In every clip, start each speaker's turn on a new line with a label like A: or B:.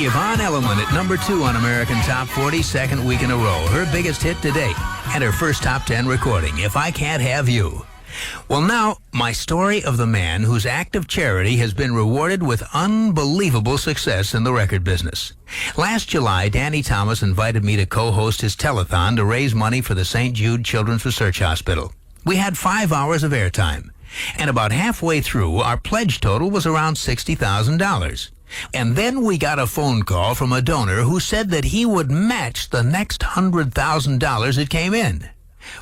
A: Yvonne Elliman at number 2 on American Top 40, second week in a row. Her biggest hit to date, and her first top 10 recording, If I Can't Have You. Well, now, my story of the man whose act of charity has been rewarded with unbelievable success in the record business. Last July, Danny Thomas invited me to co-host his telethon to raise money for the St. Jude Children's Research Hospital. We had 5 hours of airtime, and about halfway through, our pledge total was around $60,000. And then we got a phone call from a donor who said that he would match the next $100,000 that came in.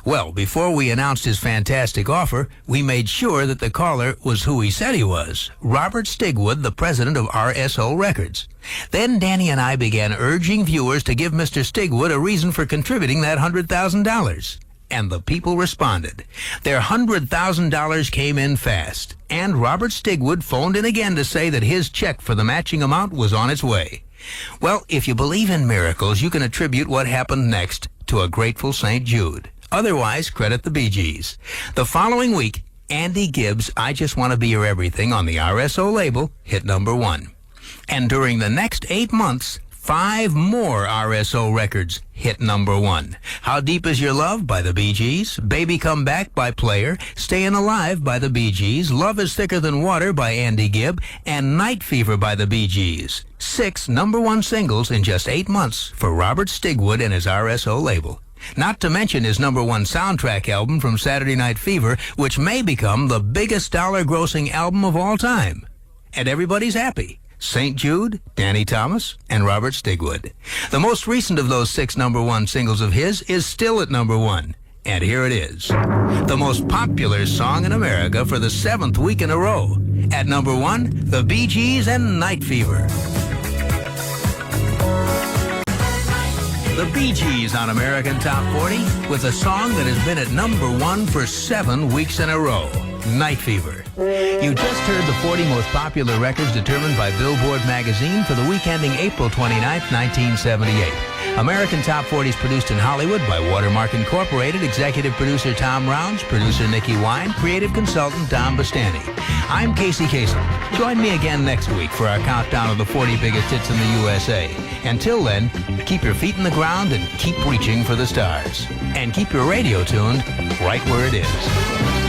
A: Well, before we announced his fantastic offer, we made sure that the caller was who he said he was, Robert Stigwood, the president of RSO Records. Then Danny and I began urging viewers to give Mr. Stigwood a reason for contributing that $100,000. And the people responded. Their $100,000 came in fast, and Robert Stigwood phoned in again to say that his check for the matching amount was on its way. Well, if you believe in miracles, you can attribute what happened next to a grateful St. Jude. Otherwise, credit the Bee Gees. The following week, Andy Gibbs' I Just Want to Be Your Everything on the RSO label hit number 1. And during the next 8 months, 5 more RSO records hit number 1. How Deep Is Your Love by the Bee Gees, Baby Come Back by Player, Stayin' Alive by the Bee Gees, Love Is Thicker Than Water by Andy Gibb, and Night Fever by the Bee Gees. 6 number 1 singles in just 8 months for Robert Stigwood and his RSO label. Not to mention his number 1 soundtrack album from Saturday Night Fever, which may become the biggest dollar-grossing album of all time. And everybody's happy. St. Jude, Danny Thomas, and Robert Stigwood. The most recent of those 6 number 1 singles of his is still at number 1. And here it is. The most popular song in America for the 7th week in a row. At number 1, the Bee Gees and Night Fever. The Bee Gees on American Top 40 with a song that has been at number 1 for 7 weeks in a row, Night Fever. You just heard the 40 most popular records determined by Billboard magazine for the week ending April 29, 1978. American Top 40 is produced in Hollywood by Watermark Incorporated, executive producer Tom Rounds, producer Nikki Wine, creative consultant Don Bastani. I'm Casey Kasem. Join me again next week for our countdown of the 40 biggest hits in the USA. Until then, keep your feet in the ground and keep reaching for the stars. And keep your radio tuned right where it is.